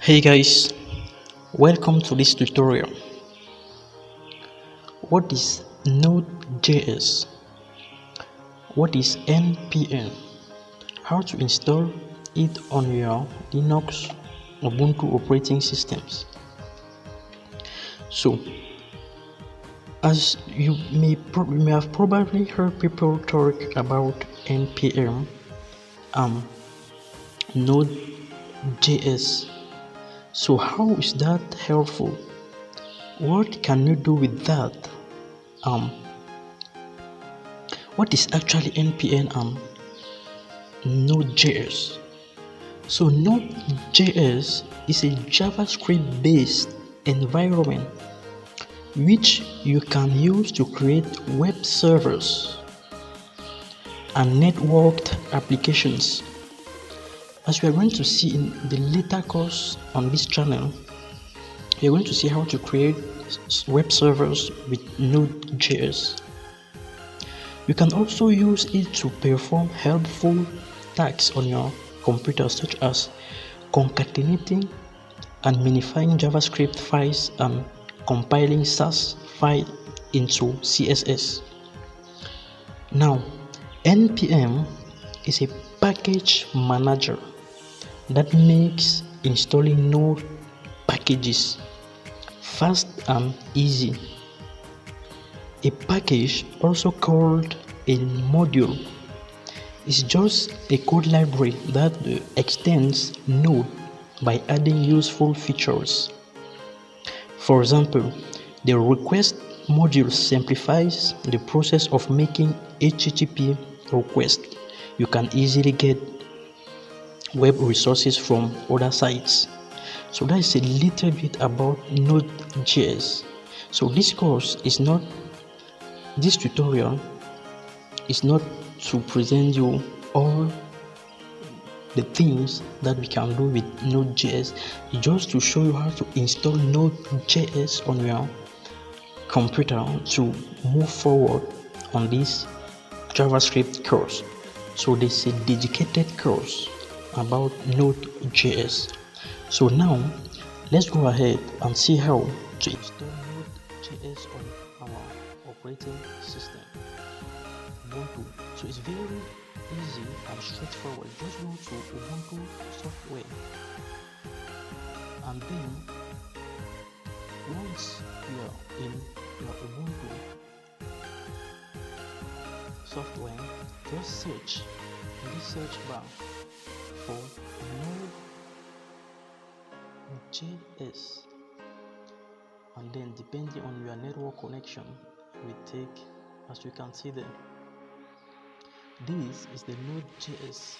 Hey guys, welcome to this tutorial. What is NodeJS? What is NPM? How to install it on your Linux Ubuntu operating systems. So, as you may have probably heard people talk about NPM and Node.js. So how is that helpful? What can you do with that? What is actually NPM and Node.js? So Node.js is a JavaScript based environment which you can use to create web servers and networked applications. As we are going to see in the later course on this channel, we are going to see how to create web servers with Node.js. You can also use it to perform helpful tasks on your computer, such as concatenating and minifying JavaScript files and compiling SAS file into CSS. Now, NPM is a package manager that makes installing Node packages fast and easy. A package, also called a module, is just a code library that extends Node by adding useful features. For example, the request module simplifies the process of making HTTP requests. You can easily get web resources from other sites. So that is a little bit about Node.js. So this tutorial is not to present you all the things that we can do with Node.js, just to show you how to install Node.js on your computer to move forward on this JavaScript course. So there's a dedicated course about Node.js. So now let's go ahead and see how to install Node.js on our operating system, Ubuntu. So it's very easy and straightforward. Just go to Ubuntu software, and then once you are in your Ubuntu software, just search in the search bar for Node.js, and then depending on your network connection, it will take, as you can see there, this is the Node.js.